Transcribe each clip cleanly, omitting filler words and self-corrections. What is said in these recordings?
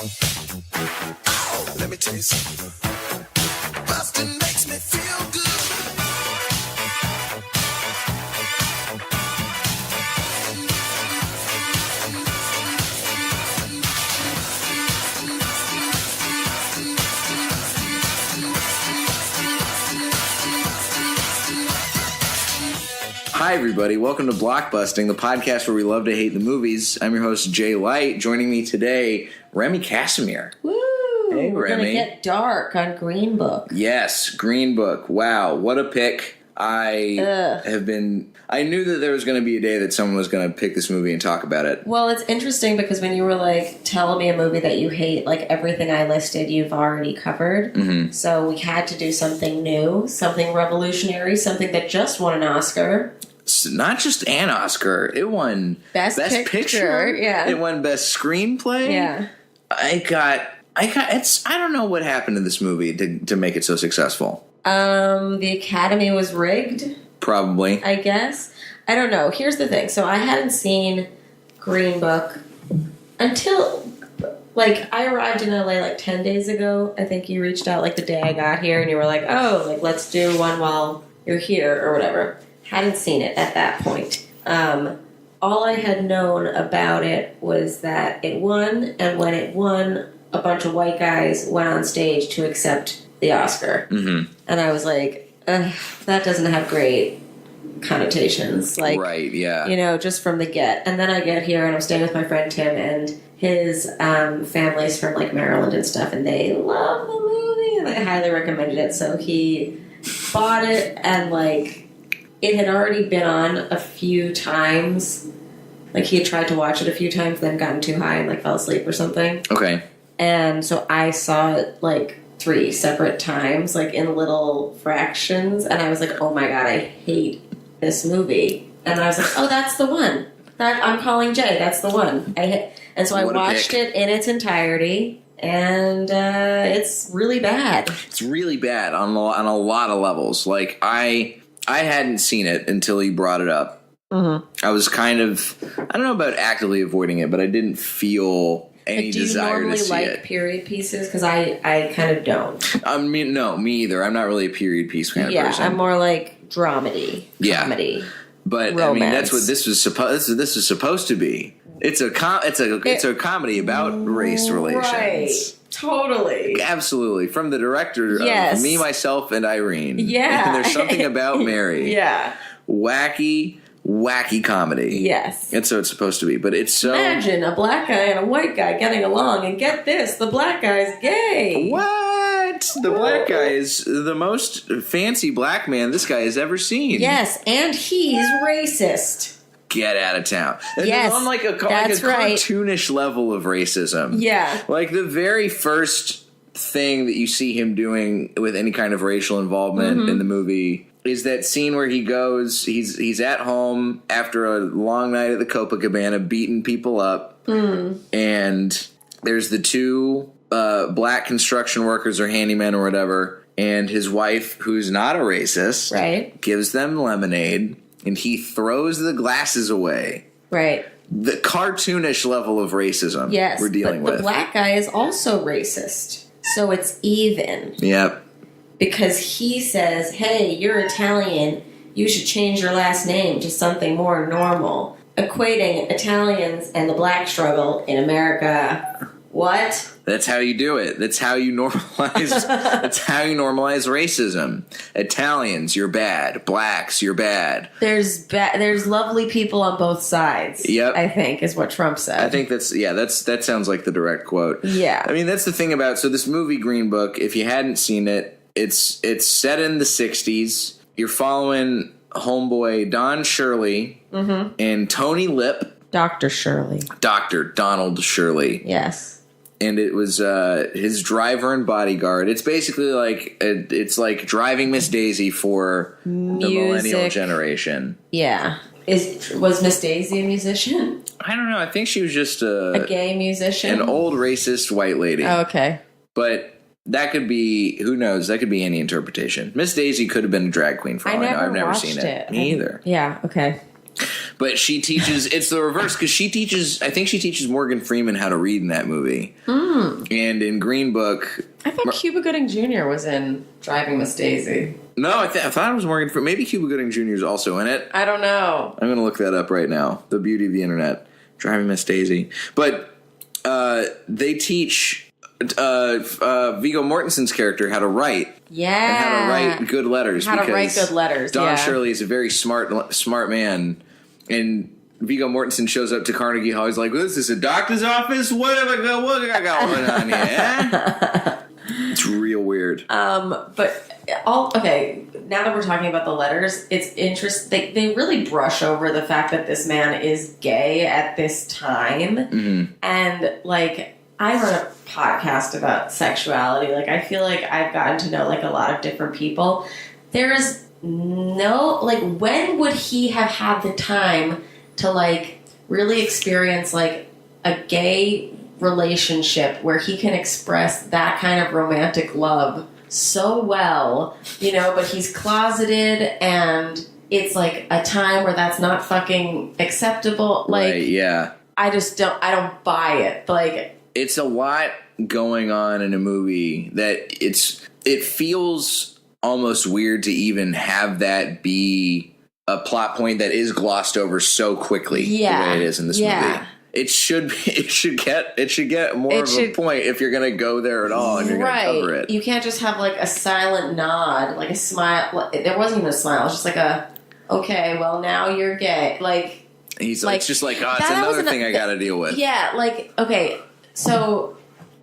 Oh, let me tell you something. Busting makes me feel good. Hi, everybody. Welcome to Blockbusting, the podcast where we love to hate the movies. I'm your host, Jay Light. Joining me today, Remy Kassimir. Woo! Hey, We're Remy. gonna get dark on Green Book. Yes, Green Book. Wow, what a pick. I knew that there was going to be a day that someone was going to pick this movie and talk about it. Well, it's interesting because when you were like telling me a movie that you hate, like everything I listed you've already covered. Mm-hmm. So we had to do something new, something revolutionary, something that just won an Oscar. Not just an Oscar. It won Best Picture. Yeah. It won Best Screenplay. Yeah. I don't know what happened to this movie to make it so successful. The Academy was rigged. Probably. I guess. I don't know. Here's the thing. So I hadn't seen Green Book until, like, I arrived in LA like 10 days ago. I think you reached out like the day I got here and you were like, oh, like, let's do one while you're here or whatever. Hadn't seen it at that point. All I had known about it was that it won, and when it won, a bunch of white guys went on stage to accept the Oscar. Mm-hmm. And I was like, that doesn't have great connotations. Like, right, yeah. You know, just from the get. And then I get here and I'm staying with my friend Tim, and his family's from like Maryland and stuff, and they love the movie and they highly recommended it. So he bought it, and like it had already been on a few times. Like he had tried to watch it a few times, then gotten too high and like fell asleep or something. Okay. And so I saw it like 3 separate times, like in little fractions, and I was like, oh my god, I hate this movie. And I was like, oh, that's the one. That I'm calling Jay, that's the one. And so I watched it in its entirety, and it's really bad. It's really bad on a lot of levels. Like, I hadn't seen it until he brought it up. Mm-hmm. I was kind of, I don't know about actively avoiding it, but I didn't feel any desire to see it. Do you normally like period pieces? Because I kind of don't. I mean, no, me either. I'm not really a period piece kind of person. Yeah, I'm more like dramedy, comedy. But romance. I mean, that's what this was supposed to be. It's a comedy about race relations. Right. Totally. Absolutely. From the director of Me, Myself, and Irene. Yeah. And There's Something About Mary. Yeah. Wacky comedy. Yes. And so it's supposed to be. But it's so... Imagine a black guy and a white guy getting along, and get this, the black guy's gay. What? The black guy is the most fancy black man this guy has ever seen. Yes, and he's racist. Get out of town. And yes, on like a cartoonish level of racism. Yeah. Like the very first thing that you see him doing with any kind of racial involvement in the movie is that scene where he goes, he's at home after a long night at the Copacabana beating people up. And there's the 2 black construction workers or handymen or whatever, and his wife, who's not a racist, right, gives them lemonade. And he throws the glasses away. Right. The cartoonish level of racism we're dealing with. The black guy is also racist. So it's even. Yep. Because he says, hey, you're Italian. You should change your last name to something more normal. Equating Italians and the black struggle in America. What? That's how you do it. That's how you normalize. That's how you normalize racism. Italians, you're bad. Blacks, you're bad. There's lovely people on both sides. Yep. I think is what Trump said. I think that sounds like the direct quote. Yeah. I mean, that's the thing about this movie Green Book. If you hadn't seen it, it's set in the 60s. You're following homeboy Don Shirley and Tony Lip. Dr. Shirley. Dr. Donald Shirley. Yes. And it was his driver and bodyguard. It's basically like it's like Driving Miss Daisy for the millennial generation. Yeah. Was Miss Daisy a musician? I don't know. I think she was just a gay musician, an old racist white lady. Oh, okay. But that could be, who knows? That could be any interpretation. Miss Daisy could have been a drag queen for all I know. I've never seen it. Me either. Yeah. Okay. But she teaches, it's the reverse, because I think she teaches Morgan Freeman how to read in that movie. And in Green Book... I thought Cuba Gooding Jr. was in Driving Miss Daisy. No, I thought it was Morgan Freeman. Maybe Cuba Gooding Jr. is also in it. I don't know. I'm going to look that up right now. The beauty of the internet. Driving Miss Daisy. But they teach Viggo Mortensen's character how to write. Yeah. And how to write good letters. How to write good letters, Don Shirley is a very smart man. And Viggo Mortensen shows up to Carnegie Hall. He's like, "What is this, a doctor's office? What I got going on here?" It's real weird. But okay, now that we're talking about the letters, it's interesting. They really brush over the fact that this man is gay at this time. Mm-hmm. And, like, I run a podcast about sexuality. Like, I feel like I've gotten to know, like, a lot of different people. There's no, like, when would he have had the time to, like, really experience, like, a gay relationship where he can express that kind of romantic love so well, you know, but he's closeted and it's, like, a time where that's not fucking acceptable. Like, right, yeah. I don't buy it. Like, it's a lot going on in a movie that it feels almost weird to even have that be a plot point that is glossed over so quickly the way it is in this movie. It should get more of a point if you're going to go there at all and you're going to cover it. You can't just have, like, a silent nod, like a smile. There wasn't even a smile. It was just like a, okay, well, now you're gay. Like, he's like, it's just like, oh, it's another thing I got to deal with. Yeah, like, okay, so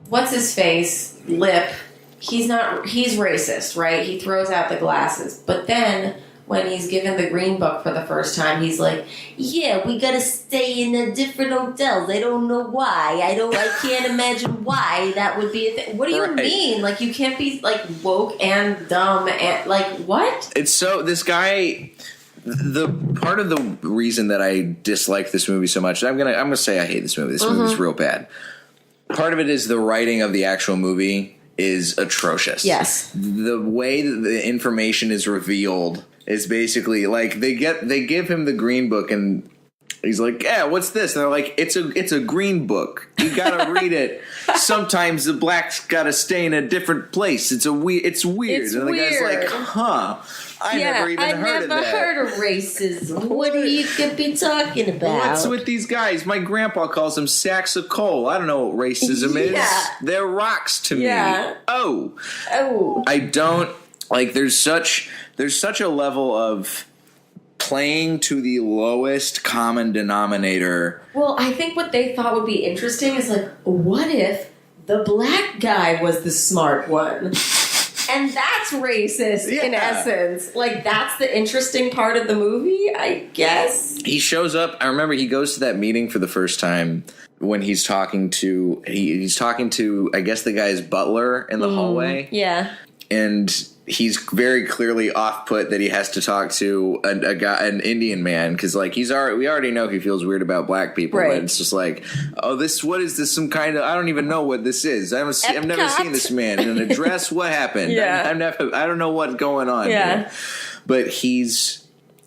what's his face? Lip. He's racist, right? He throws out the glasses. But then when he's given the Green Book for the first time, he's like, yeah, we gotta stay in a different hotel. They don't know why. I can't imagine why that would be a thing. What do you mean? Like, you can't be, like, woke and dumb and, like, what? It's so, this guy, the part of the reason that I dislike this movie so much, I'm gonna say I hate this movie. This movie's real bad. Part of it is the writing of the actual movie is atrocious. Yes. The way that the information is revealed is basically like they give him the Green Book and he's like, yeah, what's this? And they're like, it's a green book. You gotta read it. Sometimes the black's gotta stay in a different place. It's weird. And the guy's like, huh. I never even heard of that. I never heard of racism. What are you could be talking about? What's with these guys? My grandpa calls them sacks of coal. I don't know what racism is. They're rocks to me. Oh. I don't like. There's such a level of playing to the lowest common denominator. Well, I think what they thought would be interesting is, like, what if the black guy was the smart one? And that's racist in essence. Like, that's the interesting part of the movie, I guess. He shows up. I remember he goes to that meeting for the first time when he's talking to, I guess, the guy's butler in the hallway. Yeah. And he's very clearly off-put that he has to talk to an Indian man because, like, we already know he feels weird about black people. Right. But it's just like, oh, what is this? Some kind of, I don't even know what this is. I've never seen this man in an address. What happened? I don't know what's going on. Yeah. Here. But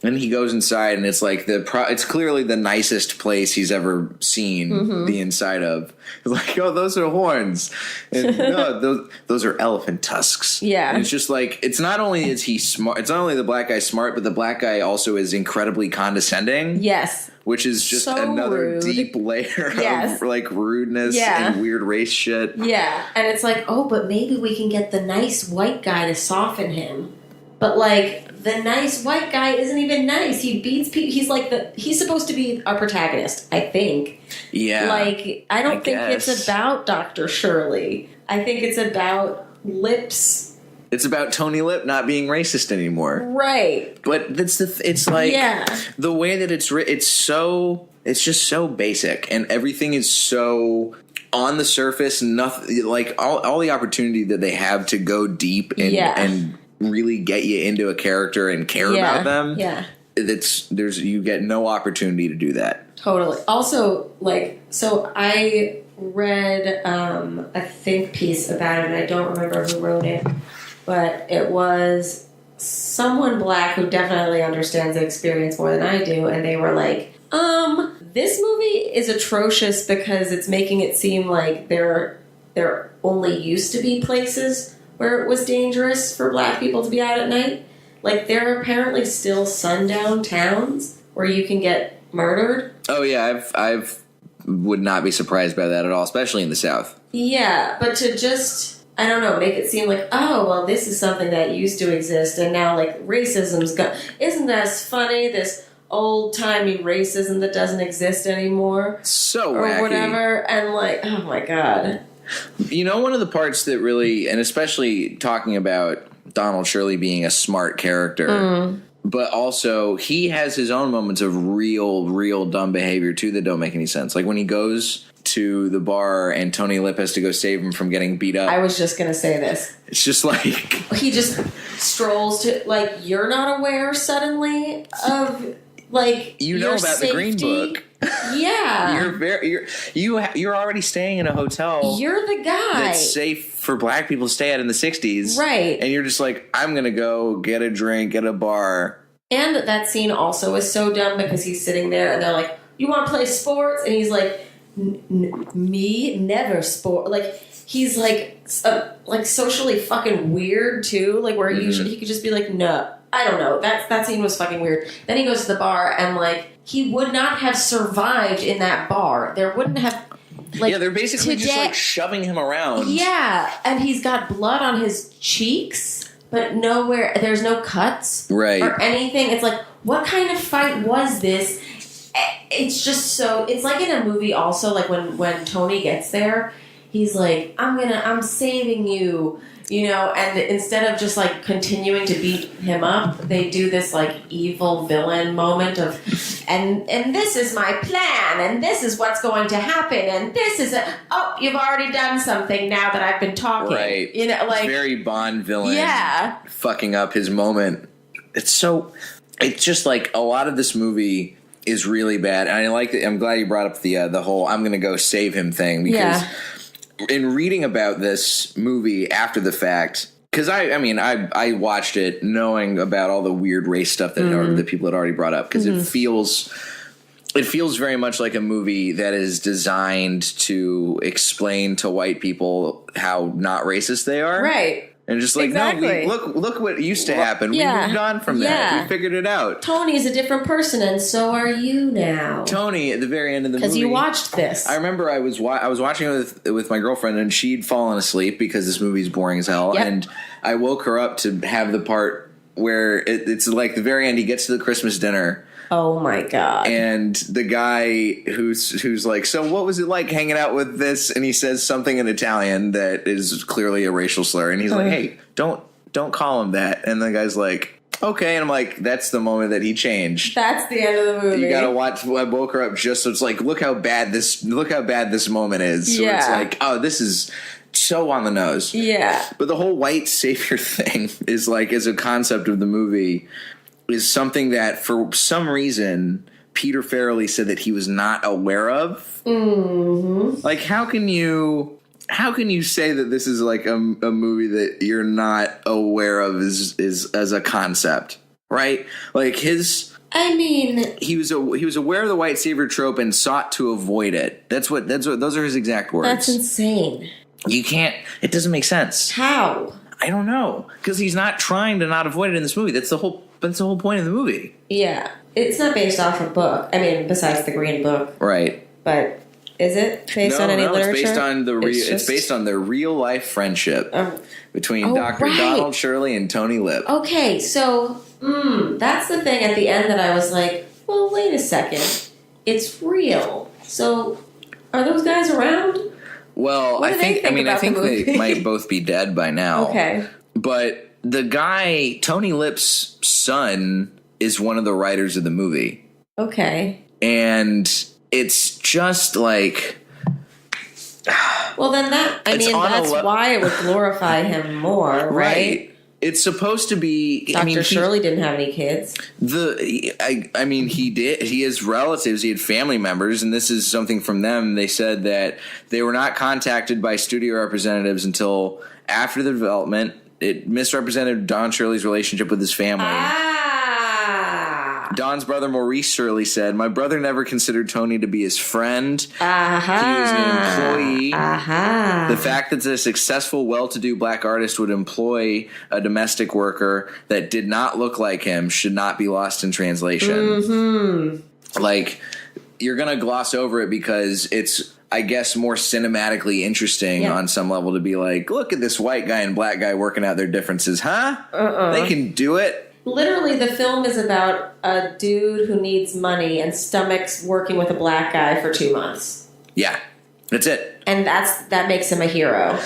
and he goes inside, and it's like it's clearly the nicest place he's ever seen the inside of. It's like, oh, those are horns, and no, those are elephant tusks. Yeah, and it's just like it's not only is he smart, it's not only the black guy smart, but the black guy also is incredibly condescending. Yes, which is just so another rude. Deep layer of, like, rudeness and weird race shit. Yeah, and it's like, oh, but maybe we can get the nice white guy to soften him, but, like, the nice white guy isn't even nice. He beats people. He's supposed to be our protagonist, I think. Yeah. Like, I don't think it's about Dr. Shirley. I think it's about Lips. It's about Tony Lip not being racist anymore. Right. But it's like the way that it's just so basic, and everything is so on the surface. Nothing, like, all the opportunity that they have to go deep and really get you into a character and care about them. Yeah. You get no opportunity to do that. Totally. Also, like, so I read a think piece about it, and I don't remember who wrote it, but it was someone black who definitely understands the experience more than I do, and they were like, this movie is atrocious because it's making it seem like there only used to be places where it was dangerous for black people to be out at night. Like, there are apparently still sundown towns where you can get murdered. Oh yeah, I've would not be surprised by that at all, especially in the South. Yeah, but to just, I don't know, make it seem like, oh, well, this is something that used to exist, and now, like, racism's gone. Isn't that funny, this old-timey racism that doesn't exist anymore? So or wacky. whatever, and, like, oh, my God. You know, one of the parts that really, and especially talking about Donald Shirley being a smart character, but also he has his own moments of real dumb behavior, too, that don't make any sense. Like, when he goes to the bar and Tony Lip has to go save him from getting beat up. I was just going to say this. It's just like... He just strolls to, like, you're not aware suddenly of, like, you know your about safety. the Green Book. Yeah. You're already staying in a hotel. You're the guy that's safe for black people to stay at in the 60s. Right. And you're just like, I'm going to go get a drink at a bar. And that scene also is so dumb because he's sitting there and they're like, you want to play sports? And he's like, me? Never sport. Like, he's like socially fucking weird too. Like, where usually he could just be like, no. I don't know. That scene was fucking weird. Then he goes to the bar and, like, he would not have survived in that bar. There wouldn't have, like... Yeah, they're basically just, like, shoving him around. Yeah, and he's got blood on his cheeks, but nowhere... There's no cuts. Right. Or anything. It's like, what kind of fight was this? It's just so... It's like in a movie also, like, when Tony gets there, he's like, I'm saving you... You know, and instead of just, like, continuing to beat him up, they do this, like, evil villain moment of, and this is my plan, and this is what's going to happen, and this is you've already done something now that I've been talking. Right. You know, like... Very Bond villain. Yeah. Fucking up his moment. It's just, like, a lot of this movie is really bad. And I'm glad you brought up the whole I'm going to go save him thing, because... Yeah. In reading about this movie after the fact, because I watched it knowing about all the weird race stuff that people had already brought up, because it feels very much like a movie that is designed to explain to white people how not racist they are, right? And just like, exactly. No, look what used to happen. Yeah. We moved on from that. We figured it out. Tony's a different person, and so are you now. Tony, at the very end of the movie... Because you watched this. I remember I was watching it with my girlfriend, and she'd fallen asleep because this movie's boring as hell. Yep. And I woke her up to have the part where it's like the very end, he gets to the Christmas dinner... Oh my God. And the guy who's like, so what was it like hanging out with this? And he says something in Italian that is clearly a racial slur. And he's like, hey, don't call him that. And the guy's like, okay. And I'm like, that's the moment that he changed. That's the end of the movie. You gotta watch. I woke her up just so it's like, look how bad this moment is. So it's like, oh, this is so on the nose. Yeah. But the whole white savior thing is like, as a concept of the movie, is something that for some reason Peter Farrelly said that he was not aware of. Mm-hmm. Like, how can you say that this is like a movie that you're not aware of as a concept, right? Like he was aware of the white savior trope and sought to avoid it. Those are his exact words. That's insane. You can't. It doesn't make sense. How? I don't know, because he's not trying to not avoid it in this movie. That's the whole point of the movie. Yeah. It's not based off a book. I mean, besides the Green Book. Right. But is it based on any literature? It's based on their real life friendship between Dr. Right. Donald Shirley and Tony Lip. Okay, so that's the thing at the end that I was like, well, wait a second. It's real. So are those guys around? Well, I think they might both be dead by now. Okay. But the guy, Tony Lip's son, is one of the writers of the movie. Okay. And it's just like... Well, then that's why it would glorify him more, right? It's supposed to be... Dr. Shirley didn't have any kids. He did. He has relatives. He had family members, and this is something from them. They said that they were not contacted by studio representatives until after the development. it misrepresented Don Shirley's relationship with his family. Don's brother Maurice Shirley said, "My brother never considered Tony to be his friend. He was an employee. The fact that a successful, well-to-do black artist would employ a domestic worker that did not look like him should not be lost in translation." Like, you're going to gloss over it because it's, I guess, more cinematically interesting on some level to be like, look at this white guy and black guy working out their differences, huh? They can do it. Literally, the film is about a dude who needs money and stomachs working with a black guy for 2 months. Yeah, that's it. And that makes him a hero.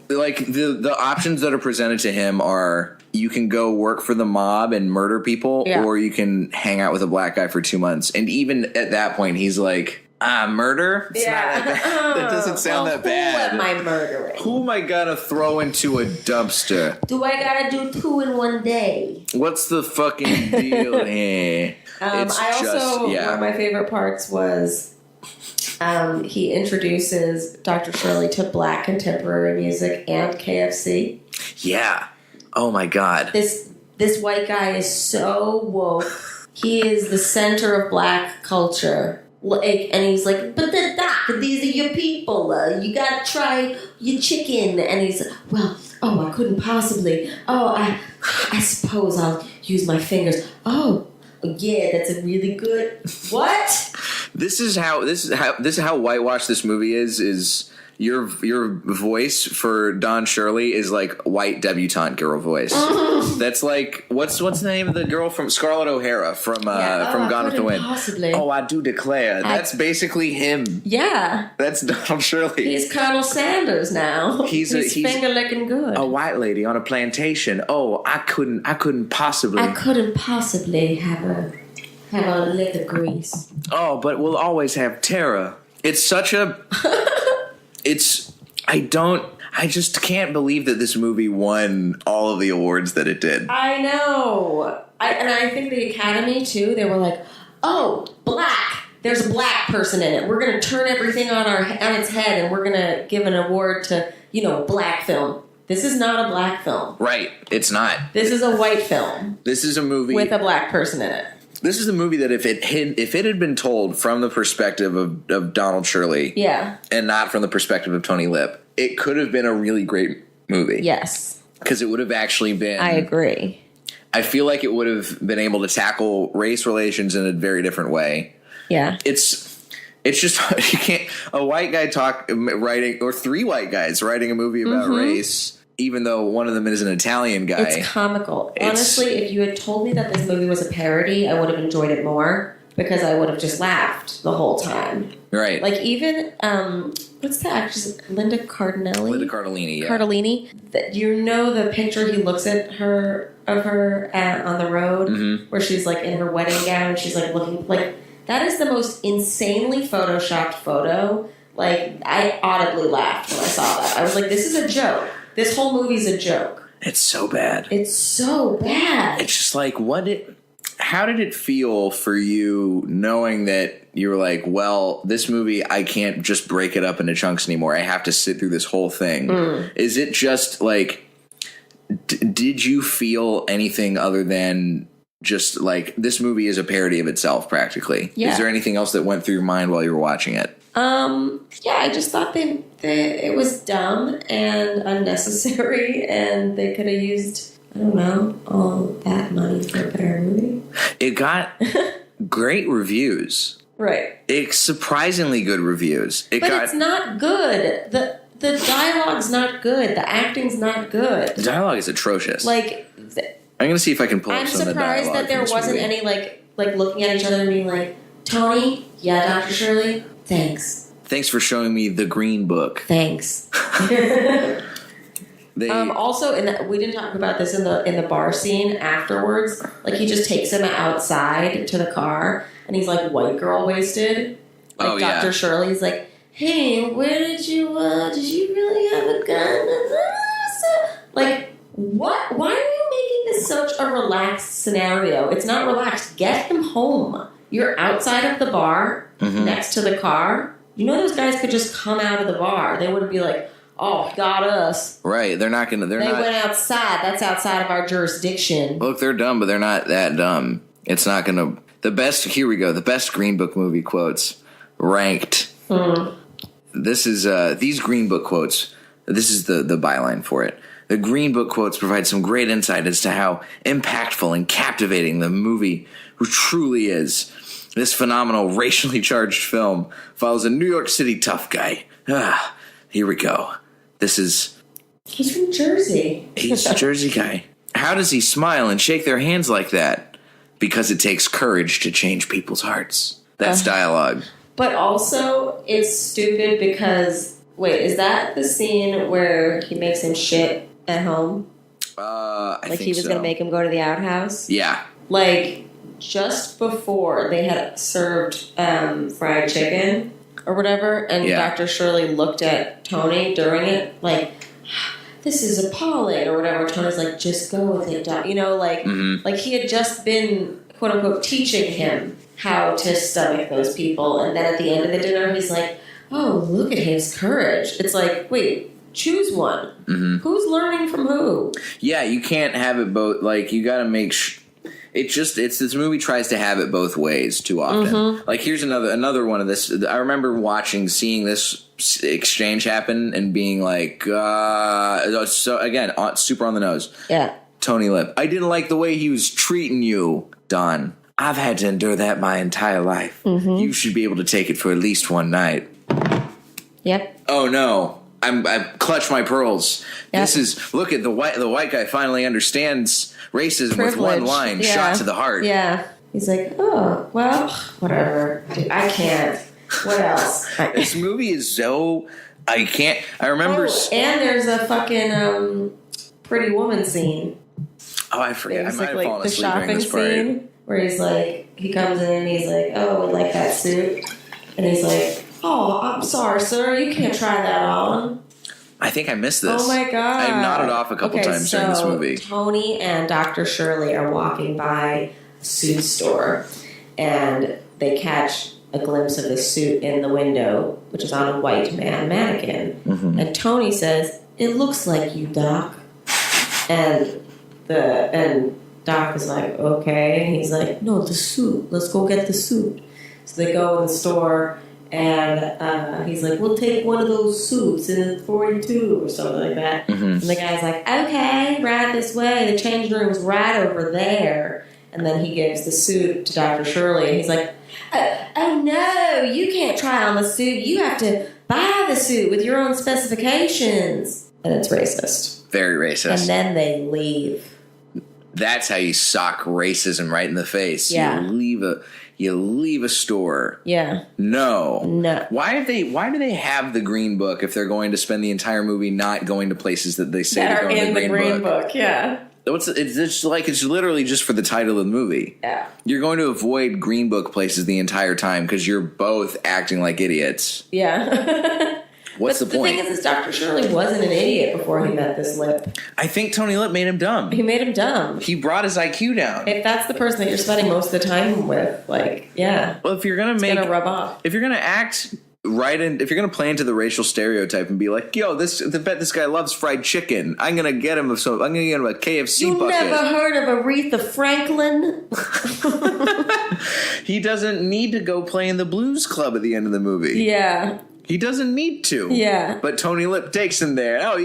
Like, the options that are presented to him are, you can go work for the mob and murder people, or you can hang out with a black guy for 2 months. And even at that point, he's like, murder? It's not that bad. That doesn't sound that bad. Who am I murdering? Who am I gonna throw into a dumpster? Do I gotta do 2 in 1 day? What's the fucking deal here? One of my favorite parts was he introduces Dr. Shirley to black contemporary music and KFC. Yeah. Oh my God. This white guy is so woke. He is the center of black culture. Like, and he's like, but the doc, these are your people. You gotta try your chicken. And he's like, well, I couldn't possibly. I suppose I'll use my fingers. Oh, yeah, that's a really good. What? This is how whitewashed this movie is. Your voice for Don Shirley is like white debutante girl voice. That's like what's the name of the girl from Scarlett O'Hara from Gone with the Wind? Possibly. Oh, I do declare. That's basically him. Yeah. That's Don Shirley. He's Colonel Sanders now. He's finger licking good. A white lady on a plantation. Oh, I couldn't possibly. I couldn't possibly have a leather grease. Oh, but we'll always have Tara. It's such a. I just can't believe that this movie won all of the awards that it did. I know. I think the Academy, too, they were like, oh, black. There's a black person in it. We're going to turn everything on its head, and we're going to give an award to, black film. This is not a black film. Right. It's not. This is a white film. This is a movie with a black person in it. This is a movie that if it had been told from the perspective of Donald Shirley, and not from the perspective of Tony Lip, it could have been a really great movie. Yes, because it would have actually been. I agree. I feel like it would have been able to tackle race relations in a very different way. Yeah, it's just you can't a white guy writing or 3 white guys writing a movie about race. Even though one of them is an Italian guy. It's comical. Honestly, if you had told me that this movie was a parody, I would have enjoyed it more because I would have just laughed the whole time. Right. Like even, what's the actress? Linda Cardellini? Linda Cardellini, yeah. Cardellini. The picture he looks at her on the road where she's like in her wedding gown. She's like looking like, that is the most insanely photoshopped photo. Like, I audibly laughed when I saw that. I was like, this is a joke. This whole movie's a joke. It's so bad. It's so bad. It's just like, how did it feel for you knowing that you were like, well, this movie, I can't just break it up into chunks anymore. I have to sit through this whole thing. Is it just like, did you feel anything other than just like, this movie is a parody of itself practically? Yeah. Is there anything else that went through your mind while you were watching it? Yeah, I just thought it was dumb and unnecessary, and they could have used, I don't know, all that money for a better movie. It got great reviews. Right. It's surprisingly good reviews. It's not good. The dialogue's not good. The acting's not good. The dialogue is atrocious. Like, I'm going to see if I can pull up some of the dialogue. I'm surprised that there wasn't any, like looking at each other and being like, Tony? Yeah, Dr. Shirley? Thanks. Thanks for showing me the Green Book. Thanks. Also, we didn't talk about this in the bar scene afterwards. Like, he just takes him outside to the car, and he's like white girl wasted. Like Dr. Shirley's like, hey, where did you really have a gun? Like, what? Why are you making this such a relaxed scenario? It's not relaxed. Get him home. You're outside of the bar, next to the car. You know those guys could just come out of the bar. They wouldn't be like, oh, got us. Right. They're not going to... They went outside. That's outside of our jurisdiction. Look, they're dumb, but they're not that dumb. It's not going to... Here we go. The best Green Book movie quotes ranked. This is... these Green Book quotes... This is the byline for it. The Green Book quotes provide some great insight as to how impactful and captivating the movie truly is. This phenomenal racially charged film follows a New York City tough guy. Here we go. This is... He's from Jersey. He's a Jersey guy. How does he smile and shake their hands like that? Because it takes courage to change people's hearts. That's dialogue. But also, it's stupid because... Wait, is that the scene where he makes him shit at home? I think he was going to make him go to the outhouse? Yeah. Like, just before they had served fried chicken or whatever, and Dr. Shirley looked at Tony during it, like, this is appalling or whatever. Tony's like, just go with it, Doc. You know, like, like he had just been, quote unquote, teaching him how to stomach those people. And then at the end of the dinner, he's like, oh, look at his courage. It's like, wait, choose one. Who's learning from who? Yeah, you can't have it both. Like, you got to make this movie tries to have it both ways too often. Like, here's another one of this. I remember seeing this exchange happen and being like, so again, super on the nose. Yeah. Tony Lip. I didn't like the way he was treating you, Don. I've had to endure that my entire life. You should be able to take it for at least one night. Yep. Oh no. I clutch my pearls. Yep. This is look at the white guy finally understands racism with one line, shot to the heart. Yeah. He's like, oh, well, whatever. I can't. What else? This movie is so I can't I remember and there's a fucking Pretty Woman scene. Oh, I forget. I might have fallen asleep during this part. Scene where he's like, he comes in and he's like, oh, I like that suit. And he's like, oh, I'm sorry, sir. You can't try that on. I think I missed this. Oh, my God. I nodded off a couple times during this movie. Tony and Dr. Shirley are walking by a suit store, and they catch a glimpse of the suit in the window, which is on a white mannequin. And Tony says, it looks like you, Doc. And Doc is like, okay. And he's like, no, the suit. Let's go get the suit. So they go in the store, and he's like, we'll take one of those suits in 42 or something like that. And the guy's like, okay, right this way. The changing room's right over there. And then he gives the suit to Dr. Shirley, and he's like, oh no, you can't try on the suit. You have to buy the suit with your own specifications. And it's racist. Very racist. And then they leave. That's how you sock racism right in the face. Yeah. You leave a store. Yeah. No. Why do they have the Green Book if they're going to spend the entire movie not going to places that they say to go in the Green Book? Yeah. It's literally just for the title of the movie. Yeah. You're going to avoid Green Book places the entire time because you're both acting like idiots. Yeah. What's the point? The thing is Dr. Shirley wasn't an idiot before he met this Lip. I think Tony Lip made him dumb. He made him dumb. He brought his IQ down. If that's the person that you're spending most of the time with, like, yeah. Well, if you're gonna gonna rub off. If you're gonna act right in, if you're gonna play into the racial stereotype and be like, yo, bet this guy loves fried chicken. I'm gonna get him a KFC bucket. You never heard of Aretha Franklin? He doesn't need to go play in the blues club at the end of the movie. Yeah. He doesn't need to. Yeah. But Tony Lip takes him there. Oh,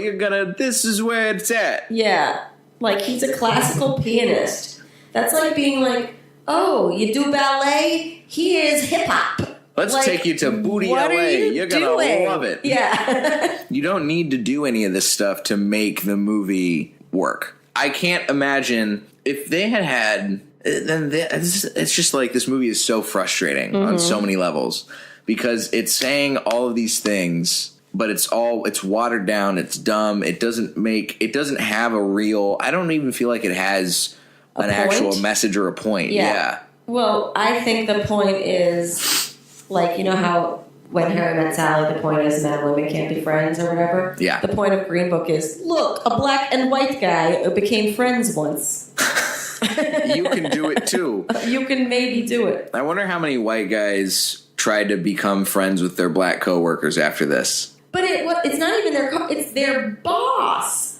this is where it's at. Yeah. Like, he's a classical pianist. That's like being like, oh, you do ballet? Here's hip-hop. Let's take you to Booty LA. You're going to love it. Yeah. You don't need to do any of this stuff to make the movie work. I can't imagine if they had it's just like this movie is so frustrating on so many levels. Because it's saying all of these things, but it's watered down, it's dumb, it doesn't have a real, I don't even feel like it has an actual message or a point. Yeah. Well, I think the point is, like, you know how when Harry Met Sally, the point is men and women can't be friends or whatever? Yeah. The point of Green Book is, look, a black and white guy became friends once. You can do it too. You can maybe do it. I wonder how many white guys tried to become friends with their black coworkers after this. But it's not even their car. It's their boss.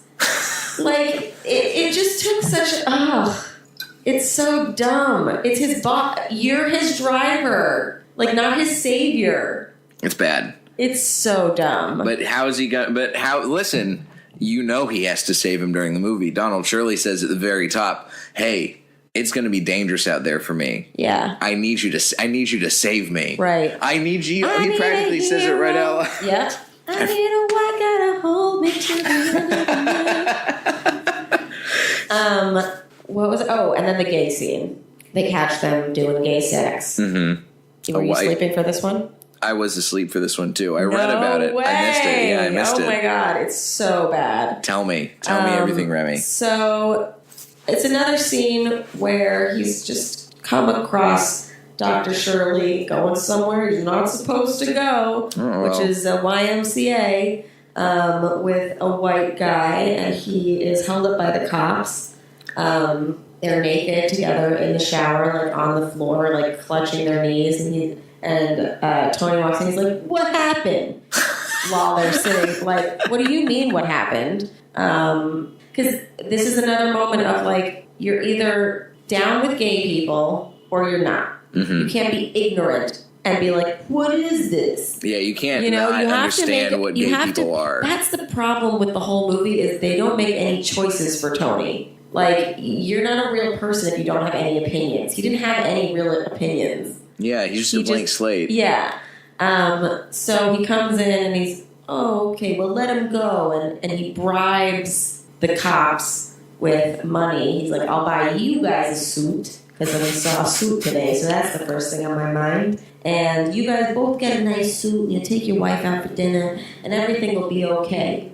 Like, it just took such it's so dumb. It's his boss. You're his driver. Like, not his savior. It's bad. It's so dumb. But how is he going to... Listen, you know he has to save him during the movie. Donald Shirley says at the very top, hey, it's going to be dangerous out there for me. Yeah. I need you to save me. Right. I need you. He practically says it right out loud. Yeah. I need a white guy to hold me to the end of the night. What was it? Oh, and then the gay scene. They catch them doing gay sex. Mm-hmm. Were you sleeping for this one? I was asleep for this one, too. I read about it. Way. I missed it. Yeah, I missed it. Oh, my God. It's so bad. Tell me. Tell me everything, Remy. So, it's another scene where he's just come across Dr. Shirley going somewhere he's not supposed to go, which is a YMCA with a white guy, and he is held up by the cops. They're naked together in the shower, like on the floor, like clutching their knees, and Tony walks in. He's like, "What happened?" While they're sitting, like, "What do you mean? What happened?" Because this is another moment of like, you're either down with gay people or you're not. Mm-hmm. You can't be ignorant and be like, "What is this?" Yeah, you can't not understand what gay people are. That's the problem with the whole movie is they don't make any choices for Tony. Like, you're not a real person if you don't have any opinions. He didn't have any real opinions. Yeah, he's just a blank slate. Yeah. So he comes in and he's, "Oh, okay, well, let him go." And he bribes the cops with money. He's like, "I'll buy you guys a suit." Because I saw a suit today, so that's the first thing on my mind. And you guys both get a nice suit, and you take your wife out for dinner, and everything will be okay.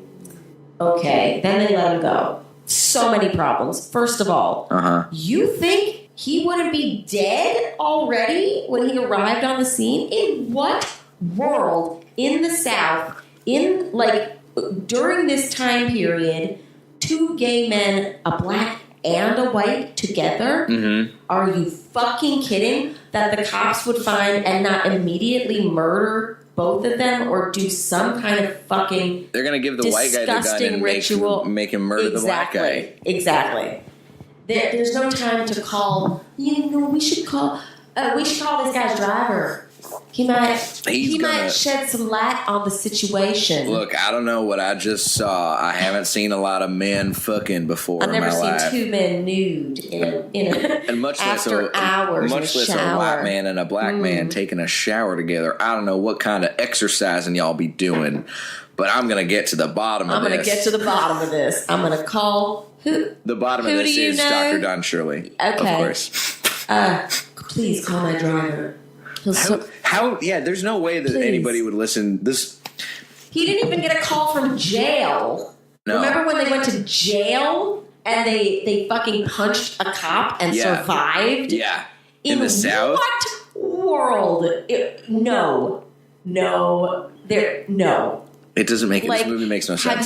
Okay, then they let him go. So many problems. First of all, you think he wouldn't be dead already when he arrived on the scene? In what world in the South, during this time period, two gay men, a black and a white together? Mm-hmm. Are you fucking kidding? That the cops would find and not immediately murder both of them or do some kind of fucking they're going to give the white guy the gun and ritual. Make him murder the black guy. Exactly. There's no time to call. We should call this guy's driver. He might shed some light on the situation. Look, I don't know what I just saw. I haven't seen a lot of men fucking before in my life. I've never seen two men nude in a and much after hours. Much less a white man and a black man taking a shower together. I don't know what kind of exercising y'all be doing, but I'm gonna get to the bottom of this. I'm gonna get to the bottom of this. I'm gonna call who. The bottom of this is Dr. Don Shirley. Okay. Of course. Please call my driver. How? Yeah, there's no way that anybody would listen. He didn't even get a call from jail. No. Remember when they went to jail and they fucking punched a cop and survived? Yeah. In the South? What world? No. It doesn't make it. This movie makes no sense.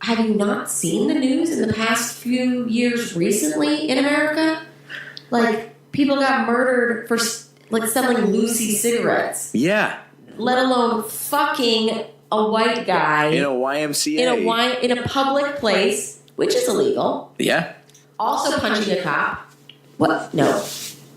Have you not seen the news in the past few years recently in America? Like, people got murdered for selling Lucy cigarettes. Yeah. Let alone fucking a white guy in a YMCA in a public place, which is illegal. Yeah. Also punching a cop. What? No.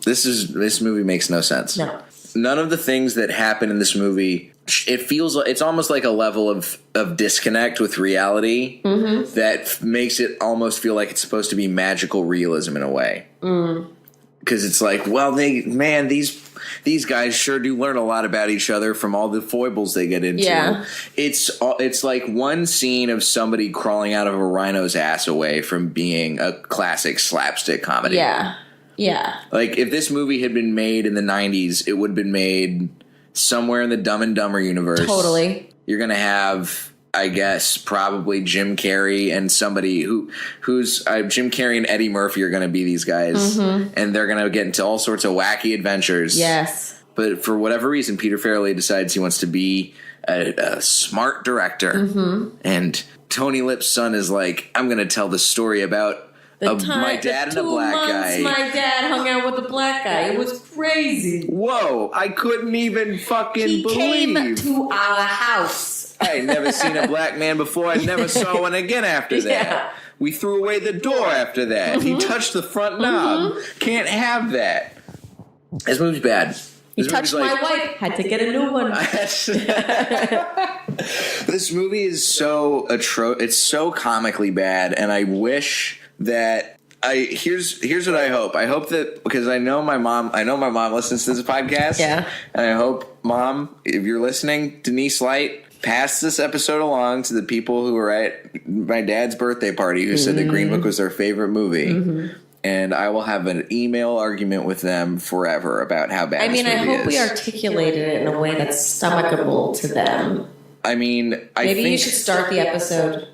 This movie makes no sense. No. None of the things that happen in this movie. It's almost like a level of disconnect with reality that makes it almost feel like it's supposed to be magical realism in a way. Because it's like, well, these guys sure do learn a lot about each other from all the foibles they get into. Yeah. It's like one scene of somebody crawling out of a rhino's ass away from being a classic slapstick comedy. Yeah. Yeah. Like, if this movie had been made in the 90s, it would have been made somewhere in the Dumb and Dumber universe. Totally. You're going to have, I guess, probably Jim Carrey and somebody who's Jim Carrey and Eddie Murphy are going to be these guys, and they're going to get into all sorts of wacky adventures. Yes. But for whatever reason, Peter Farrelly decides he wants to be a smart director, and Tony Lip's son is like, I'm going to tell the story about my dad and a black guy. My dad hung out with a black guy. It was crazy. Whoa! I couldn't even fucking believe. He came to our house. I had never seen a black man before. I never saw one again after that. Yeah. We threw away the door after that. He touched the front knob. Can't have that. This movie's bad. He This touched movie's my wife. Had to get a new one. This movie is so it's so comically bad, and I wish that here's what I hope. I hope that, because I know my mom listens to this podcast. Yeah. And I hope, Mom, if you're listening, Denise Light, pass this episode along to the people who were at my dad's birthday party who said that Green Book was their favorite movie. And I will have an email argument with them forever about how bad this movie is. I hope we articulated it in a way that's stomachable to them. I mean, I think you should start the episode.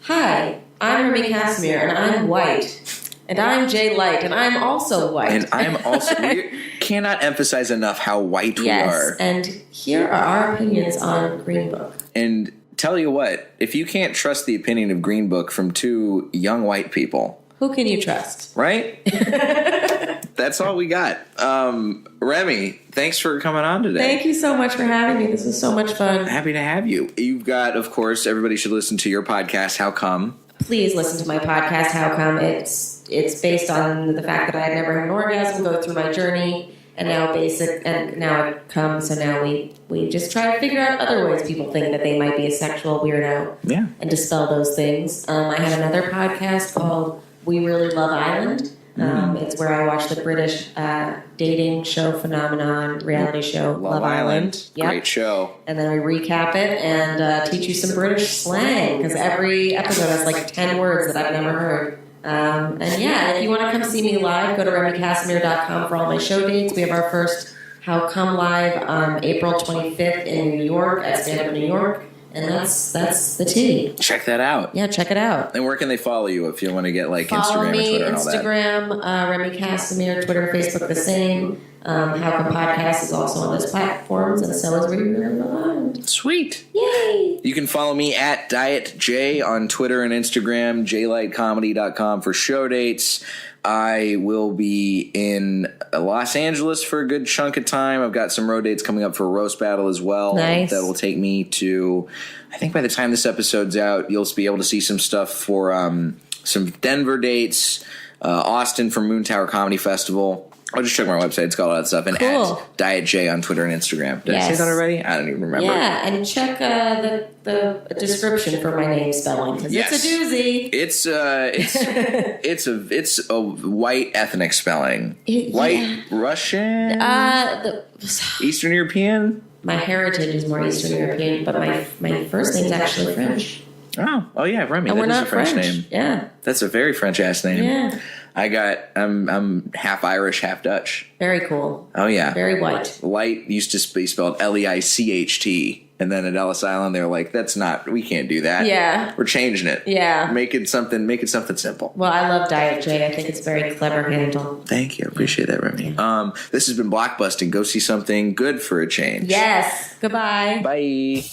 Hi, I'm Remy Kassimir, and I'm white. And I'm Jay Light, and I'm also white. And I'm also... we cannot emphasize enough how white we are. And here are our opinions on Green Book. And tell you what, if you can't trust the opinion of Green Book from two young white people... Who can you trust? Right? That's all we got. Remy, thanks for coming on today. Thank you so much for having me. This was so much fun. Happy to have you. You've got, of course, everybody should listen to your podcast, How Come? Please listen to my podcast, How Come. It's based on the fact that I had never had an orgasm, go through my journey, and now I've come, so now we just try to figure out other ways people think that they might be a sexual weirdo. Yeah. And dispel those things. I had another podcast called We Really Love Island. It's where I watch the British dating show phenomenon, reality show, Love Island. Yep. Great show. And then we recap it and teach you some British slang, because every episode has like 10 words that I've never heard. If you want to come see me live, go to RemyKassimir.com for all my show dates. We have our first How Come Live on April 25th in New York at Stand Up New York. And that's the tea. Check that out. Yeah, check it out. And where can they follow you if you want to get like Follow Instagram me, or Twitter and all that? Instagram, Remy Kassimir, Twitter, Facebook, the same. How Come Podcast is also on those platforms, and so is We Really Love Island. Sweet. Yay! You can follow me at Diet J on Twitter and Instagram, jlightcomedy.com for show dates. I will be in Los Angeles for a good chunk of time. I've got some road dates coming up for a roast battle as well. Nice. That will take me to, I think by the time this episode's out, you'll be able to see some stuff for some Denver dates, Austin for Moon Tower Comedy Festival. I'll just check my website. It's got all that stuff. And at Diet J on Twitter and Instagram. Did I say that already? I don't even remember. Yeah, and check the description for my name spelling, because it's a doozy. It's a white ethnic spelling. White Russian? Eastern European? My heritage is more Eastern European, but my first name's actually French. Oh yeah, Remy. And that we're is not a French French. name. Yeah. That's a very French ass name. Yeah. I'm half Irish, half Dutch. Very cool. Oh yeah. Very white. Light used to be spelled Leicht, and then at Ellis Island they're like, we can't do that. Yeah. We're changing it. Yeah. Make it something simple. Well, I love Diet J. I think it's a very clever handle. Thank you. Appreciate that, Remy. This has been Blockbusting. Go see something good for a change. Yes. Goodbye. Bye.